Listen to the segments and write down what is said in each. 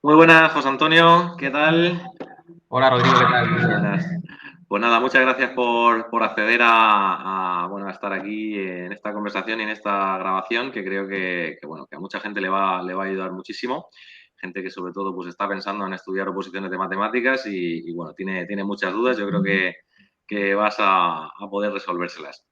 Muy buenas, José Antonio, ¿qué tal? Hola Rodrigo, ¿qué tal? Muy Muy bien. buenas. Pues nada, muchas gracias por acceder bueno, a estar aquí en esta conversación y en esta grabación, que creo bueno, que a mucha gente le va a ayudar muchísimo. Gente que sobre todo pues, está pensando en estudiar oposiciones de matemáticas y, bueno, tiene muchas dudas. Yo creo que vas a poder resolvérselas.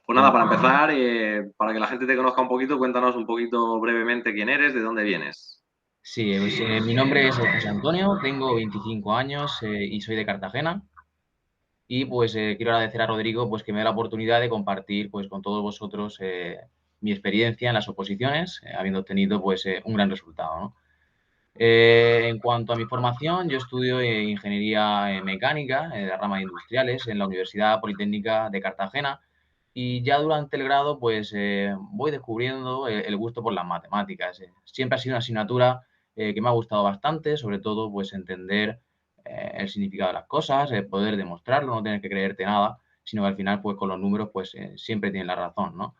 Pues nada, Bueno, para empezar, para que la gente te conozca un poquito, cuéntanos un poquito brevemente quién eres, de dónde vienes. sí, pues, mi nombre es José Antonio, tengo 25 años y soy de Cartagena. Y pues quiero agradecer a Rodrigo pues, que me dé la oportunidad de compartir pues, con todos vosotros mi experiencia en las oposiciones, habiendo obtenido pues, un gran resultado, ¿no? En cuanto a mi formación, yo estudio ingeniería mecánica de la rama de industriales en la Universidad Politécnica de Cartagena y ya durante el grado pues voy descubriendo el gusto por las matemáticas. Siempre ha sido una asignatura que me ha gustado bastante, sobre todo pues entender el significado de las cosas, poder demostrarlo, no tener que creerte nada, sino que al final pues con los números pues siempre tienes la razón, ¿no?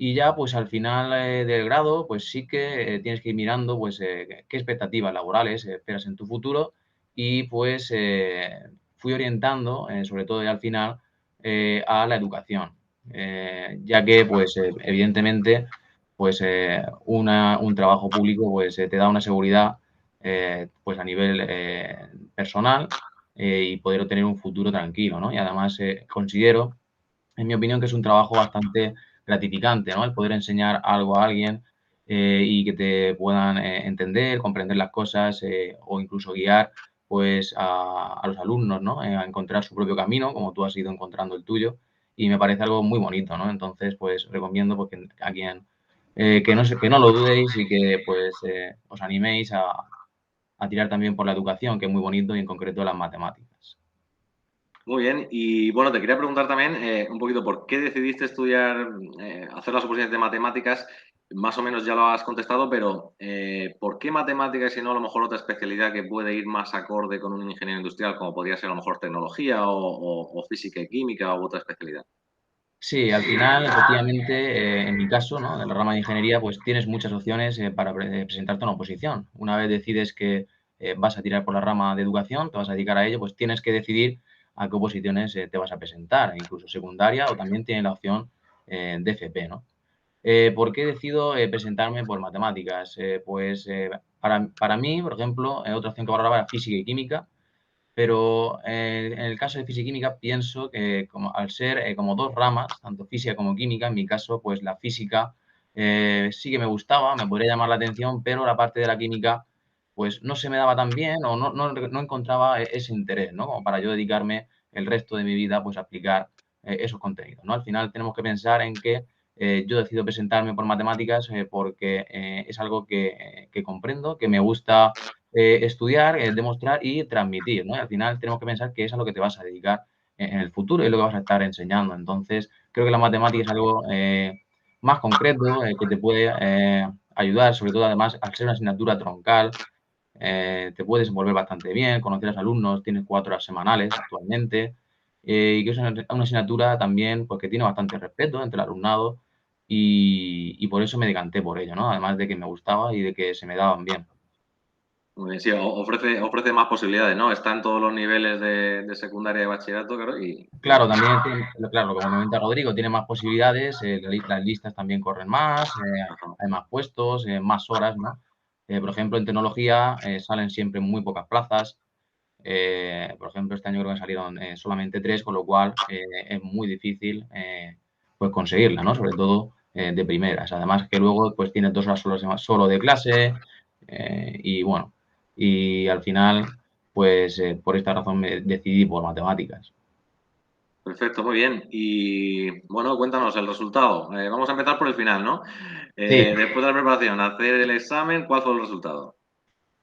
Y ya, pues al final del grado, pues sí que tienes que ir mirando, pues, qué expectativas laborales esperas en tu futuro y pues fui orientando, sobre todo ya al final, a la educación, ya que, pues, evidentemente, pues un trabajo público, pues, te da una seguridad, pues a nivel personal y poder obtener un futuro tranquilo, ¿no? Y además considero en mi opinión, que es un trabajo bastante gratificante, ¿no? El poder enseñar algo a alguien y que te puedan entender, comprender las cosas o incluso guiar pues a los alumnos, ¿no? A encontrar su propio camino, como tú has ido encontrando el tuyo. Y me parece algo muy bonito, ¿no? Entonces, pues recomiendo pues, a quien que no lo dudéis y que pues os animéis a tirar también por la educación, que es muy bonito y en concreto las matemáticas. Muy bien, y bueno, te quería preguntar también un poquito por qué decidiste estudiar, hacer las oposiciones de matemáticas. Más o menos ya lo has contestado, pero ¿por qué matemáticas y no a lo mejor otra especialidad que puede ir más acorde con un ingeniero industrial, como podría ser a lo mejor tecnología o física y química u otra especialidad? Sí, al final, efectivamente, en mi caso, ¿no? En la rama de ingeniería, pues tienes muchas opciones para presentarte a una oposición. Una vez decides que vas a tirar por la rama de educación, te vas a dedicar a ello, pues tienes que decidir a qué oposiciones te vas a presentar, incluso secundaria o también tienes la opción de FP, ¿no? ¿Por qué decido presentarme por matemáticas? Pues para mí, por ejemplo, otra opción que valoraba era física y química, pero en el caso de física y química pienso que como, al ser como dos ramas, tanto física como química, en mi caso, pues la física sí que me gustaba, me podría llamar la atención, pero la parte de la química pues no se me daba tan bien o no encontraba ese interés, ¿no? Como para yo dedicarme el resto de mi vida pues a aplicar esos contenidos, ¿no? Al final tenemos que pensar en que yo decido presentarme por matemáticas porque es algo que comprendo, que me gusta estudiar, demostrar y transmitir, ¿no? Y al final tenemos que pensar que es a lo que te vas a dedicar en el futuro y es lo que vas a estar enseñando. Entonces, creo que la matemática es algo más concreto que te puede ayudar, sobre todo además al ser una asignatura troncal, te puedes desenvolver bastante bien, conocer a los alumnos, tienes 4 horas semanales actualmente y que es una asignatura también pues, que tiene bastante respeto entre el alumnado y por eso me decanté por ello, ¿no? Además de que me gustaba y de que se me daban bien. Muy bien, sí, ofrece más posibilidades, ¿no? Está en todos los niveles de secundaria y de bachillerato, claro, y Claro, también tiene, claro, como comenta Rodrigo, tiene más posibilidades, las listas también corren más, ajá. hay más puestos, más horas, ¿no? Por ejemplo, en tecnología salen siempre muy pocas plazas. Por ejemplo, este año creo que salieron solamente 3, con lo cual es muy difícil pues conseguirla, ¿no? Sobre todo de primeras. Además que luego pues tienes 2 horas solo de clase y bueno, y al final pues por esta razón me decidí por matemáticas. Perfecto, muy bien. Y bueno, cuéntanos el resultado. Vamos a empezar por el final, ¿no? Sí, Después de la preparación, hacer el examen, ¿cuál fue el resultado?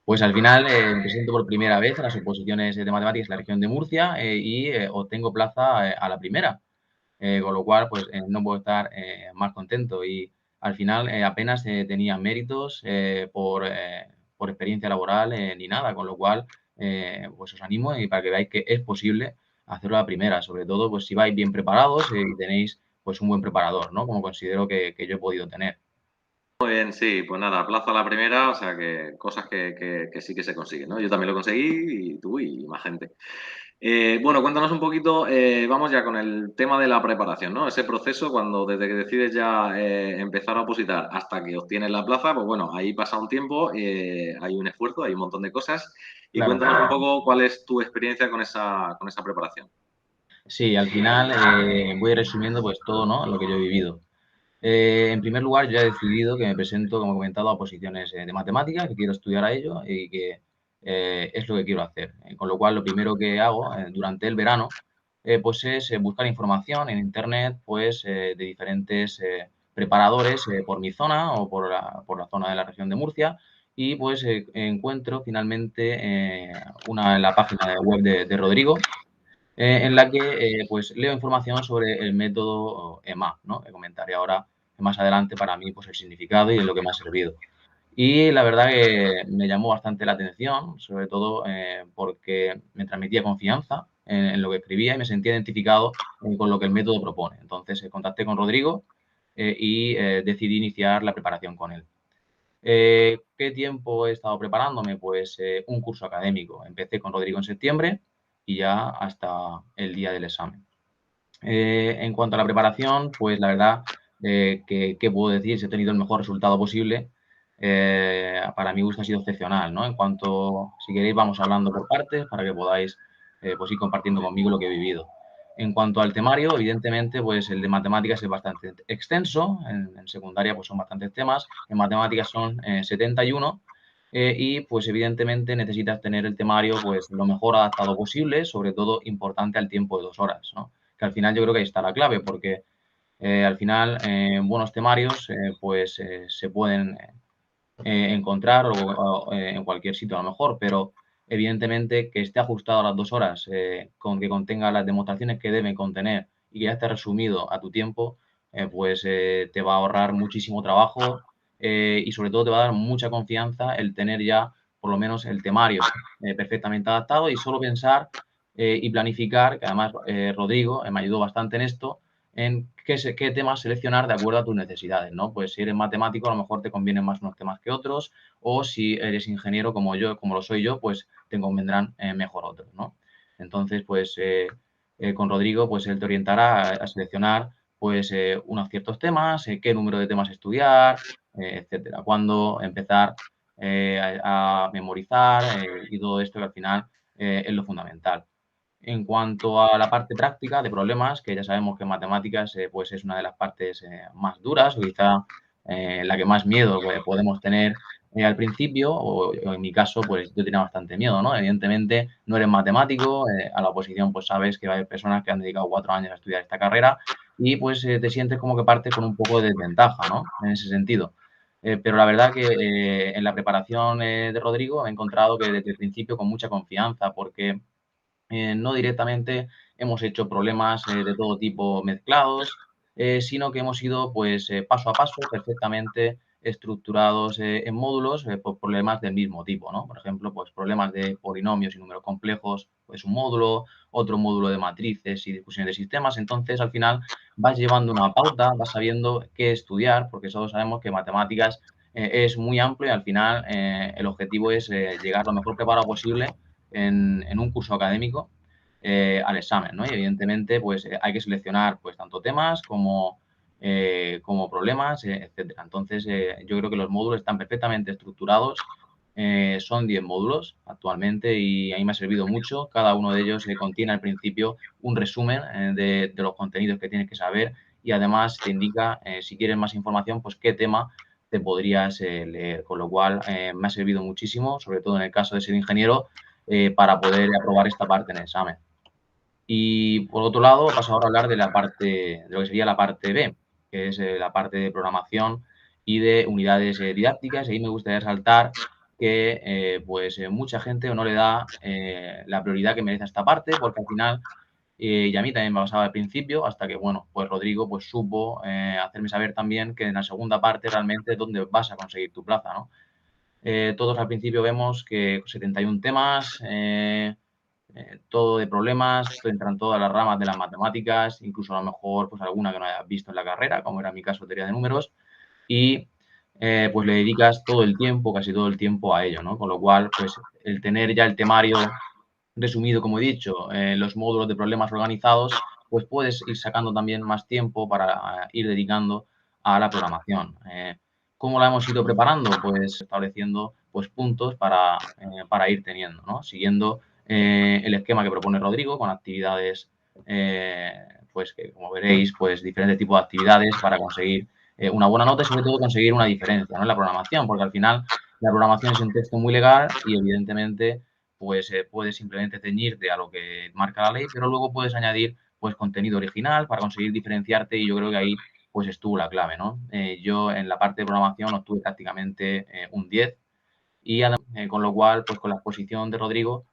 pues al final me presento por primera vez a las oposiciones de matemáticas en la región de Murcia y obtengo plaza a la primera, con lo cual pues no puedo estar más contento y al final apenas tenía méritos por experiencia laboral ni nada, con lo cual pues os animo y para que veáis que es posible hacerlo a la primera, sobre todo pues si vais bien preparados y tenéis pues un buen preparador, ¿no? Como considero que yo he podido tener. Muy bien, sí, pues nada, plaza la primera, o sea que cosas que sí que se consiguen, ¿no? Yo también lo conseguí y tú y más gente. Bueno, cuéntanos un poquito, vamos ya con el tema de la preparación, ¿no? Ese proceso cuando desde que decides ya empezar a opositar hasta que obtienes la plaza, pues bueno, ahí pasa un tiempo, hay un esfuerzo, hay un montón de cosas. Y Claro. cuéntanos un poco cuál es tu experiencia con esa preparación. Sí, al final voy resumiendo pues todo, ¿no? Lo que yo he vivido. En primer lugar, yo he decidido que me presento, como he comentado, a posiciones de matemáticas, que quiero estudiar a ello y que es lo que quiero hacer. Con lo cual, lo primero que hago durante el verano, pues es buscar información en Internet, pues de diferentes preparadores por mi zona o por la zona de la región de Murcia y pues encuentro finalmente una en la página web de Rodrigo, en la que pues leo información sobre el método EMA, ¿no? Que comentaré ahora más adelante para mí pues el significado y es lo que me ha servido. Y la verdad que me llamó bastante la atención, sobre todo porque me transmitía confianza en lo que escribía y me sentía identificado con lo que el método propone. Entonces contacté con Rodrigo y decidí iniciar la preparación con él. ¿Qué tiempo he estado preparándome? Pues un curso académico. Empecé con Rodrigo en septiembre y ya hasta el día del examen. En cuanto a la preparación, pues la verdad, ¿qué puedo decir? Si he tenido el mejor resultado posible, para mi gusto ha sido excepcional, ¿no? En cuanto, si queréis, vamos hablando por partes para que podáis pues ir compartiendo conmigo lo que he vivido. En cuanto al temario, evidentemente, pues el de matemáticas es bastante extenso, en secundaria pues son bastantes temas, en matemáticas son 71 y pues evidentemente necesitas tener el temario pues lo mejor adaptado posible, sobre todo importante al tiempo de 2 horas, ¿no? Que al final yo creo que ahí está la clave, porque al final buenos temarios pues se pueden encontrar en cualquier sitio a lo mejor, pero evidentemente que esté ajustado a las 2 horas, con que contenga las demostraciones que debe contener y que ya esté resumido a tu tiempo, pues te va a ahorrar muchísimo trabajo y sobre todo te va a dar mucha confianza el tener ya por lo menos el temario perfectamente adaptado y solo pensar y planificar, que además Rodrigo me ayudó bastante en esto, en qué temas seleccionar de acuerdo a tus necesidades, ¿no? Pues si eres matemático, a lo mejor te convienen más unos temas que otros, o si eres ingeniero como yo, como lo soy yo, pues te convendrán mejor otros, ¿no? Entonces, pues con Rodrigo, pues él te orientará a seleccionar pues unos ciertos temas, qué número de temas estudiar, etcétera. Cuándo empezar a memorizar y todo esto que al final es lo fundamental. En cuanto a la parte práctica de problemas, que ya sabemos que matemáticas pues es una de las partes más duras o quizá la que más miedo podemos tener al principio, o en mi caso, pues yo tenía bastante miedo, ¿no? Evidentemente, no eres matemático, a la oposición pues sabes que va a haber personas que han dedicado 4 años a estudiar esta carrera y pues te sientes como que partes con un poco de desventaja, ¿no? En ese sentido. Pero la verdad que en la preparación de Rodrigo he encontrado que desde el principio con mucha confianza, porque no directamente hemos hecho problemas de todo tipo mezclados, sino que hemos ido pues paso a paso perfectamente estructurados en módulos por problemas del mismo tipo, ¿no? Por ejemplo, pues problemas de polinomios y números complejos, pues un módulo, otro módulo de matrices y discusiones de sistemas. Entonces, al final vas llevando una pauta, vas sabiendo qué estudiar, porque todos sabemos que matemáticas es muy amplio y al final el objetivo es llegar lo mejor preparado posible en un curso académico al examen, ¿no? Y evidentemente, pues hay que seleccionar pues tanto temas como problemas, etcétera. Entonces, yo creo que los módulos están perfectamente estructurados. Son 10 módulos actualmente y a mí me ha servido mucho. Cada uno de ellos contiene al principio un resumen de los contenidos que tienes que saber y además te indica, si quieres más información, pues qué tema te podrías leer. Con lo cual, me ha servido muchísimo, sobre todo en el caso de ser ingeniero, para poder aprobar esta parte en el examen. Y por otro lado, paso ahora a hablar de la parte, de lo que sería la parte B, que es la parte de programación y de unidades didácticas. Y ahí me gustaría resaltar que pues mucha gente no le da la prioridad que merece a esta parte, porque al final, y a mí también me pasaba al principio, hasta que, bueno, pues Rodrigo pues supo hacerme saber también que en la segunda parte realmente es donde vas a conseguir tu plaza, ¿no? Todos al principio vemos que 71 temas, todo de problemas, entran todas las ramas de las matemáticas, incluso a lo mejor pues alguna que no hayas visto en la carrera, como era mi caso, teoría de números, y pues le dedicas todo el tiempo, casi todo el tiempo a ello, ¿no? Con lo cual, pues el tener ya el temario resumido, como he dicho, los módulos de problemas organizados, pues puedes ir sacando también más tiempo para ir dedicando a la programación. ¿Cómo la hemos ido preparando? Pues estableciendo pues, puntos para ir teniendo, ¿no? Siguiendo el esquema que propone Rodrigo con actividades, eh, pues que como veréis, pues diferentes tipos de actividades para conseguir una buena nota y sobre todo conseguir una diferencia, ¿no? En la programación, porque al final la programación es un texto muy legal y evidentemente pues puedes simplemente ceñirte a lo que marca la ley, pero luego puedes añadir pues contenido original para conseguir diferenciarte y yo creo que ahí pues estuvo la clave, ¿no? Yo en la parte de programación obtuve prácticamente un 10 y con lo cual pues con la exposición de Rodrigo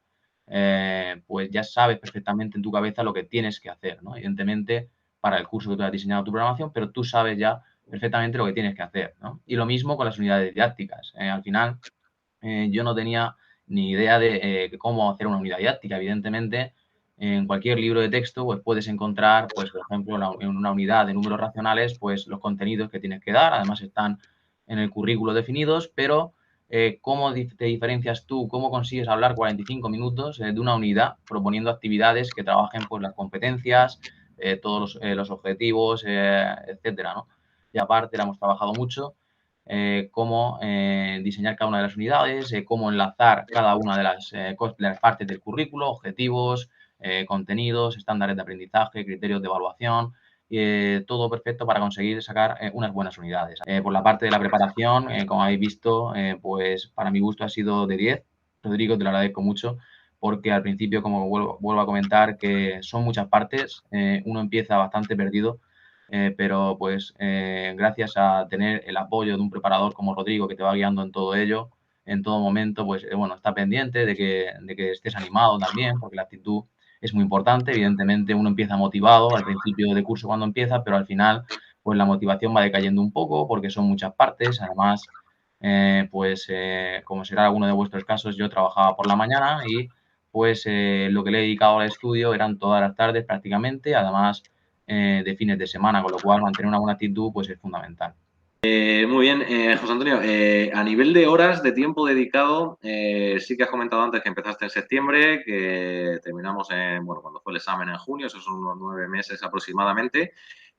pues ya sabes perfectamente en tu cabeza lo que tienes que hacer, ¿no? Evidentemente para el curso que tú has diseñado tu programación, pero tú sabes ya perfectamente lo que tienes que hacer, ¿no? Y lo mismo con las unidades didácticas. Al final yo no tenía ni idea de cómo hacer una unidad didáctica. Evidentemente, en cualquier libro de texto pues puedes encontrar, pues, por ejemplo, en una unidad de números racionales, pues los contenidos que tienes que dar. Además, están en el currículo definidos, pero ¿cómo te diferencias tú? ¿Cómo consigues hablar 45 minutos de una unidad proponiendo actividades que trabajen pues, las competencias, todos los objetivos, etcétera, ¿no? Y aparte, la hemos trabajado mucho cómo diseñar cada una de las unidades, cómo enlazar cada una de las partes del currículo, objetivos, contenidos, estándares de aprendizaje, criterios de evaluación, todo perfecto para conseguir sacar unas buenas unidades. Por la parte de la preparación, como habéis visto, pues para mi gusto ha sido de 10. Rodrigo, te lo agradezco mucho porque al principio, como vuelvo a comentar, que son muchas partes, uno empieza bastante perdido pero pues gracias a tener el apoyo de un preparador como Rodrigo que te va guiando en todo ello, en todo momento, pues bueno, está pendiente de que estés animado también, porque la actitud es muy importante. Evidentemente uno empieza motivado al principio de curso cuando empieza, pero al final pues la motivación va decayendo un poco porque son muchas partes. Además, pues como será alguno de vuestros casos, yo trabajaba por la mañana y pues lo que le he dedicado al estudio eran todas las tardes prácticamente. Además, de fines de semana, con lo cual mantener una buena actitud pues es fundamental. Muy bien, José Antonio, a nivel de horas de tiempo dedicado, sí que has comentado antes que empezaste en septiembre, que terminamos bueno, cuando fue el examen en junio, esos son unos 9 meses aproximadamente.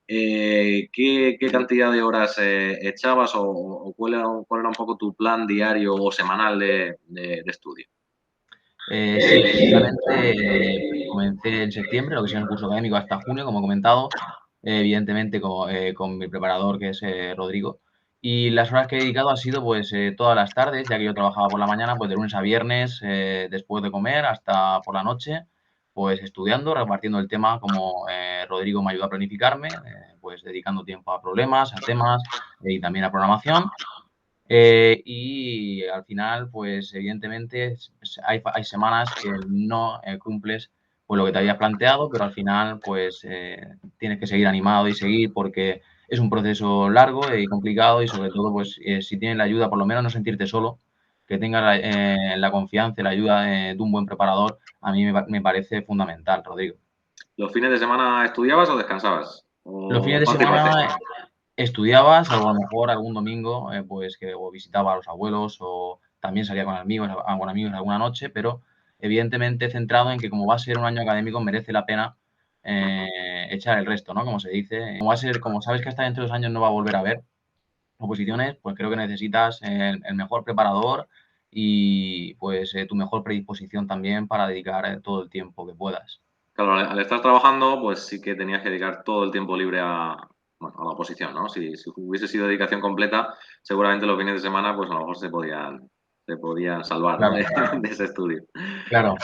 ¿Qué cantidad de horas echabas o cuál era un poco tu plan diario o semanal de estudio? Sí, efectivamente, comencé en septiembre, lo que sea el curso académico, hasta junio, como he comentado, evidentemente con mi preparador, que es Rodrigo. Y las horas que he dedicado han sido pues todas las tardes, ya que yo trabajaba por la mañana, pues de lunes a viernes, después de comer hasta por la noche, pues estudiando, repartiendo el tema como Rodrigo me ayuda a planificarme, pues dedicando tiempo a problemas, a temas y también a programación. Y al final, pues evidentemente hay semanas que no cumples pues, lo que te habías planteado, pero al final pues tienes que seguir animado y seguir porque es un proceso largo y complicado y sobre todo pues si tienes la ayuda, por lo menos no sentirte solo, que tengas la confianza y la ayuda de un buen preparador, a mí me parece fundamental, Rodrigo. ¿Los fines de semana estudiabas o descansabas? Los fines ¿O de parte y parte? semana estudiaba, salvo a lo mejor algún domingo, pues que o visitaba a los abuelos o también salía con amigos alguna noche, pero evidentemente centrado en que como va a ser un año académico merece la pena echar el resto, ¿no? Como se dice. Como va a ser, como sabes que hasta dentro de 2 años no va a volver a haber oposiciones, pues creo que necesitas el mejor preparador y pues tu mejor predisposición también para dedicar todo el tiempo que puedas. Claro, al estar trabajando, pues sí que tenías que dedicar todo el tiempo libre bueno, a la oposición, ¿no? Si hubiese sido dedicación completa, seguramente los fines de semana, pues a lo mejor se podían salvar, ¿no? Claro, De ese estudio. claro.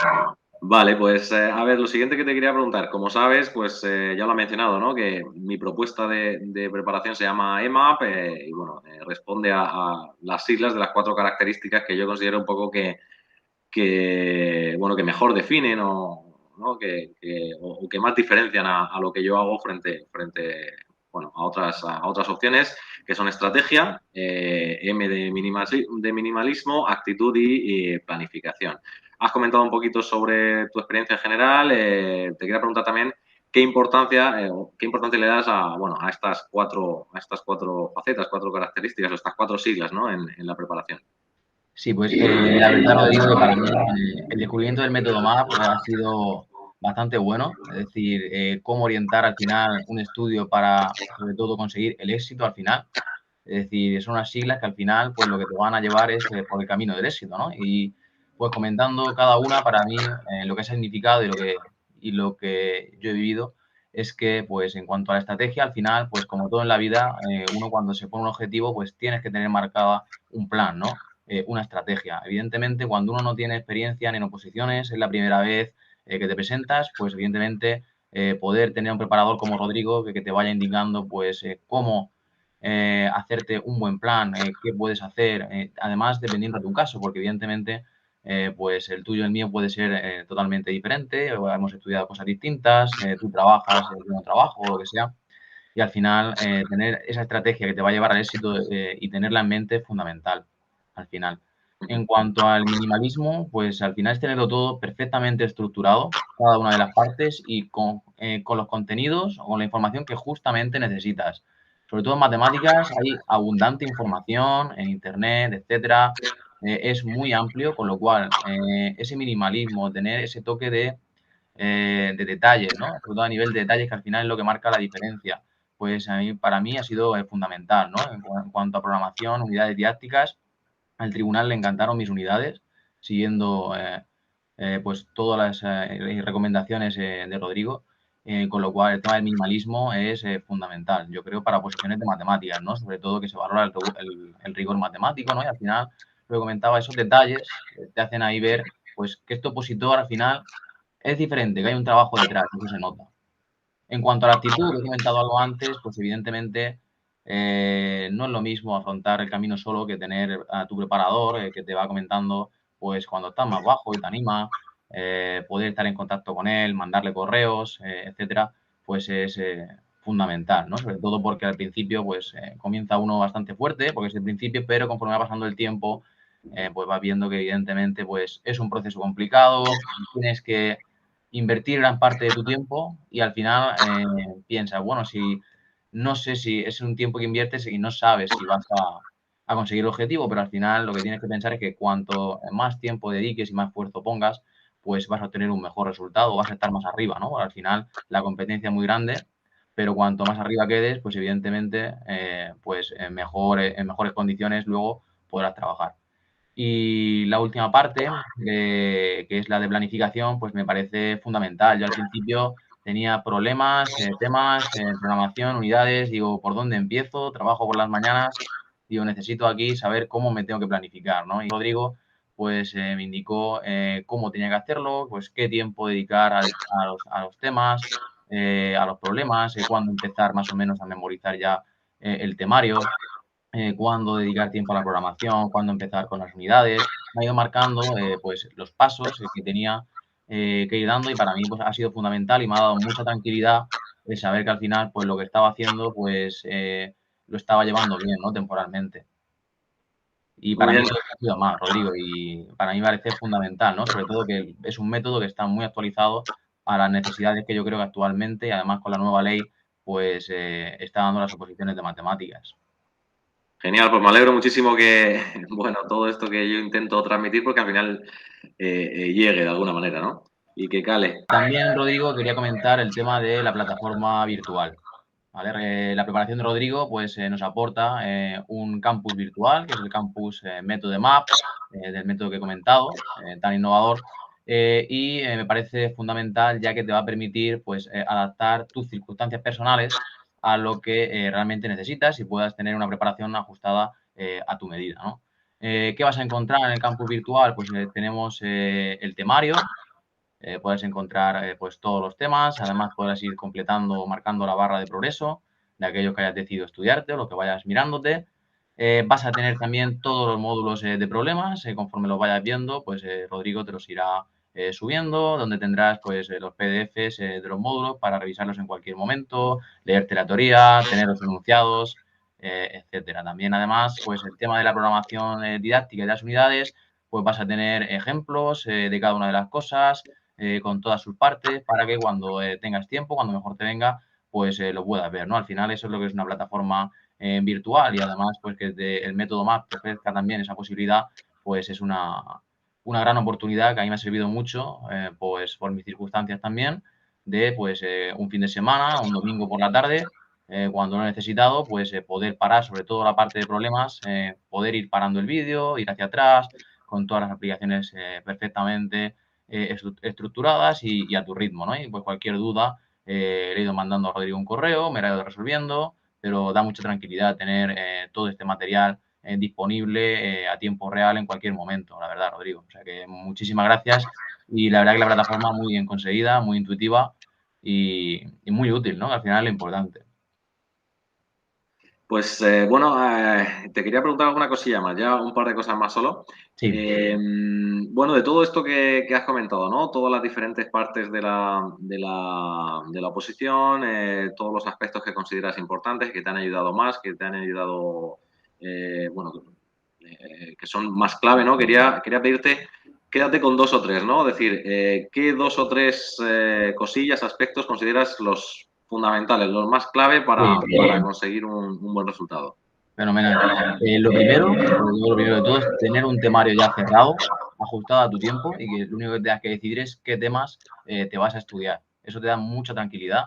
Vale, pues a ver, lo siguiente que te quería preguntar, como sabes, pues ya lo he mencionado, ¿no? Que mi propuesta de preparación se llama EMAP y bueno, responde a las siglas de las 4 características que yo considero un poco bueno, que mejor definen ¿no? o que más diferencian a lo que yo hago frente bueno, a otras opciones, que son estrategia, M de minimalismo, actitud y planificación. Has comentado un poquito sobre tu experiencia en general. Te quería preguntar también qué importancia le das a estas cuatro facetas, cuatro características, o estas cuatro siglas, ¿no? en la preparación. Sí, pues la verdad, Rodrigo, que para mí el descubrimiento del método MAP ha sido bastante bueno. Es decir, cómo orientar al final un estudio para, sobre todo, conseguir el éxito al final. Es decir, son unas siglas que al final, pues lo que te van a llevar es por el camino del éxito, ¿no? Y pues comentando cada una, para mí, lo que ha significado y lo que yo he vivido es que, pues en cuanto a la estrategia, al final, pues como todo en la vida, uno cuando se pone un objetivo, pues tienes que tener marcada un plan, ¿no? Una estrategia. Evidentemente, cuando uno no tiene experiencia ni en oposiciones, es la primera vez que te presentas, pues evidentemente poder tener un preparador como Rodrigo que te vaya indicando, pues cómo hacerte un buen plan, qué puedes hacer, además dependiendo de tu caso, porque evidentemente pues el tuyo y el mío puede ser totalmente diferente, hemos estudiado cosas distintas, tú trabajas, yo no trabajo, o lo que sea, y al final tener esa estrategia que te va a llevar al éxito y tenerla en mente es fundamental, al final. En cuanto al minimalismo, pues al final es tenerlo todo perfectamente estructurado, cada una de las partes y con los contenidos o con la información que justamente necesitas. Sobre todo en matemáticas hay abundante información en Internet, etcétera. Es muy amplio, con lo cual ese minimalismo, tener ese toque de detalles, ¿no? Sobre todo a nivel de detalles que al final es lo que marca la diferencia. Pues para mí ha sido fundamental, ¿no? En cuanto a programación, unidades didácticas, al tribunal le encantaron mis unidades, siguiendo pues todas las recomendaciones de Rodrigo, con lo cual el tema del minimalismo es fundamental, yo creo, para posiciones de matemáticas, ¿no? Sobre todo que se valora el rigor matemático, ¿no? Y al final, lo que comentaba, esos detalles te hacen ahí ver, pues, que este opositor al final es diferente, que hay un trabajo detrás, eso se nota. En cuanto a la actitud, que he comentado algo antes, pues evidentemente no es lo mismo afrontar el camino solo que tener a tu preparador que te va comentando pues cuando estás más bajo y te anima, poder estar en contacto con él, mandarle correos, etcétera, pues es fundamental, ¿no? Sobre todo porque al principio pues comienza uno bastante fuerte, porque es el principio, pero conforme va pasando el tiempo, pues vas viendo que evidentemente pues es un proceso complicado, tienes que invertir gran parte de tu tiempo y al final piensas, bueno, si no sé si es un tiempo que inviertes y no sabes si vas a conseguir el objetivo, pero al final lo que tienes que pensar es que cuanto más tiempo dediques y más esfuerzo pongas, pues vas a obtener un mejor resultado, vas a estar más arriba, ¿no? Al final la competencia es muy grande, pero cuanto más arriba quedes, pues evidentemente, pues en mejores condiciones luego podrás trabajar. Y la última parte, que es la de planificación, pues me parece fundamental. Yo al principio tenía problemas, temas, programación, unidades, digo, ¿por dónde empiezo? Trabajo por las mañanas, digo, necesito aquí saber cómo me tengo que planificar, ¿no? Y Rodrigo, pues me indicó cómo tenía que hacerlo, pues qué tiempo dedicar a los temas, a los problemas, cuándo empezar más o menos a memorizar ya el temario, cuándo dedicar tiempo a la programación, cuándo empezar con las unidades. Me ha ido marcando pues los pasos que tenía que ir dando y para mí pues ha sido fundamental y me ha dado mucha tranquilidad el saber que al final pues lo que estaba haciendo pues lo estaba llevando bien, ¿no? Temporalmente. Y Muy para mí bien. eso ha sido más, Rodrigo, y para mí me parece fundamental, ¿no? Sobre todo que es un método que está muy actualizado a las necesidades que yo creo que actualmente, y además con la nueva ley, pues está dando las oposiciones de matemáticas. Genial, pues me alegro muchísimo que, bueno, todo esto que yo intento transmitir, porque al final llegue de alguna manera, ¿no? Y que cale. También, Rodrigo, quería comentar el tema de la plataforma virtual. ¿Vale? La preparación de Rodrigo pues, nos aporta un campus virtual, que es el campus método de MAP, del método que he comentado, tan innovador, y me parece fundamental ya que te va a permitir pues, adaptar tus circunstancias personales a lo que realmente necesitas y puedas tener una preparación ajustada a tu medida, ¿no? ¿Qué vas a encontrar en el campus virtual? Pues tenemos el temario, puedes encontrar pues todos los temas, además podrás ir completando o marcando la barra de progreso de aquello que hayas decidido estudiarte o lo que vayas mirándote. Vas a tener también todos los módulos de problemas, conforme los vayas viendo, pues Rodrigo te los irá subiendo, donde tendrás pues los PDFs de los módulos para revisarlos en cualquier momento, leerte la teoría, tener los enunciados, etcétera. También además pues el tema de la programación didáctica y de las unidades, pues vas a tener ejemplos de cada una de las cosas, con todas sus partes para que cuando tengas tiempo, cuando mejor te venga, pues lo puedas ver, ¿no? Al final eso es lo que es una plataforma virtual y además pues que el método MAP te ofrezca también esa posibilidad, pues es una gran oportunidad que a mí me ha servido mucho, pues por mis circunstancias también, de pues un fin de semana, un domingo por la tarde, cuando lo he necesitado, pues poder parar sobre todo la parte de problemas, poder ir parando el vídeo, ir hacia atrás, con todas las aplicaciones perfectamente estructuradas y a tu ritmo, ¿no? Y pues cualquier duda le he ido mandando a Rodrigo un correo, me la he ido resolviendo, pero da mucha tranquilidad tener todo este material disponible a tiempo real en cualquier momento, la verdad, Rodrigo. O sea que muchísimas gracias y la verdad que la plataforma muy bien conseguida, muy intuitiva y muy útil, ¿no? Al final es lo importante. Pues bueno, te quería preguntar alguna cosilla más, ya un par de cosas más solo. Sí. Bueno, de todo esto que has comentado, ¿no? Todas las diferentes partes de la oposición, todos los aspectos que consideras importantes, que te han ayudado más, que te han ayudado, bueno, que son más clave, ¿no? Quería pedirte, quédate con dos o tres, ¿no? Es decir, ¿qué dos o tres cosillas, aspectos consideras los fundamentales, los más clave para Sí, conseguir un buen resultado? fenomenal. Lo primero, sobre todo, lo primero de todo es tener un temario ya cerrado, ajustado a tu tiempo y que lo único que tengas que decidir es qué temas te vas a estudiar. Eso te da mucha tranquilidad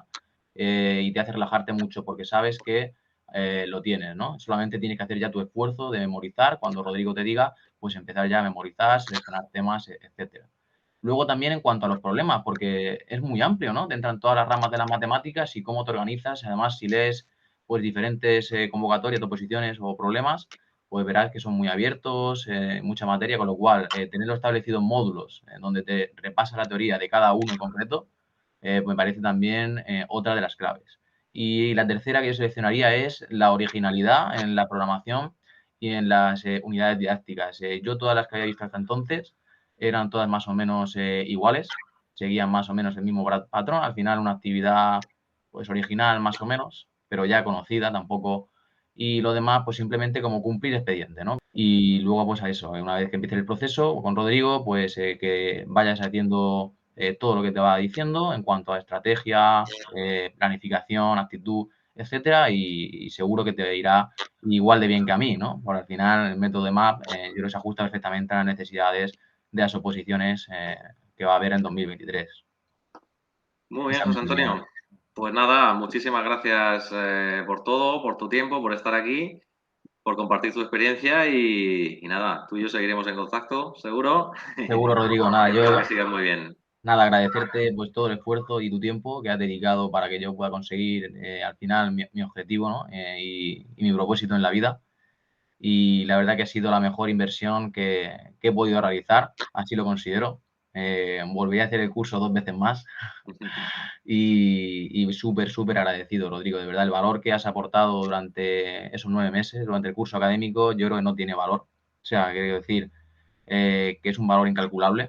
y te hace relajarte mucho porque sabes que lo tienes, ¿no? Solamente tienes que hacer ya tu esfuerzo de memorizar. Cuando Rodrigo te diga, pues empezar ya a memorizar, seleccionar temas, etcétera. Luego también en cuanto a los problemas, porque es muy amplio, ¿no? Te entran todas las ramas de las matemáticas y cómo te organizas. Además, si lees pues diferentes convocatorias, oposiciones o problemas, pues verás que son muy abiertos, mucha materia, con lo cual tenerlo establecido en módulos, donde te repasa la teoría de cada uno en concreto, me parece también otra de las claves. Y la tercera que yo seleccionaría es la originalidad en la programación y en las unidades didácticas. Yo todas las que había visto hasta entonces eran todas más o menos iguales, seguían más o menos el mismo patrón, al final una actividad pues original más o menos, pero ya conocida tampoco, y lo demás pues simplemente como cumplir expediente, ¿no? Y luego pues a eso, una vez que empiece el proceso con Rodrigo, pues que vayas haciendo todo lo que te va diciendo en cuanto a estrategia, planificación, actitud, etcétera, y seguro que te irá igual de bien que a mí, ¿no? Porque al final el método de MAP yo creo que se ajusta perfectamente a las necesidades de las oposiciones que va a haber en 2023. Muy bien, Esa es mi José opinión. Antonio. Pues nada, muchísimas gracias por todo, por tu tiempo, por estar aquí, por compartir tu experiencia y nada, tú y yo seguiremos en contacto, seguro. Seguro, Rodrigo, nada, Espero yo que sigas muy bien. nada, agradecerte pues todo el esfuerzo y tu tiempo que has dedicado para que yo pueda conseguir al final mi objetivo, ¿no? Y mi propósito en la vida. Y la verdad que ha sido la mejor inversión que he podido realizar, así lo considero. Volví a hacer el curso 2 veces más y súper, súper agradecido, Rodrigo. De verdad, el valor que has aportado durante esos 9 meses, durante el curso académico, yo creo que no tiene valor. O sea, quiero decir que es un valor incalculable,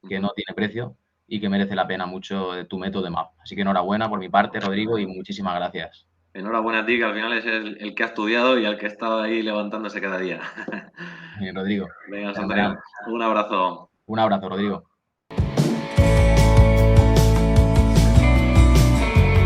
que no tiene precio y que merece la pena mucho tu método de MAP. Así que enhorabuena por mi parte, Rodrigo, y muchísimas gracias. Enhorabuena a ti, que al final es el que ha estudiado y el que ha estado ahí levantándose cada día. Rodrigo, Venga, José Antonio, fenomenal. un abrazo. Un abrazo, Rodrigo.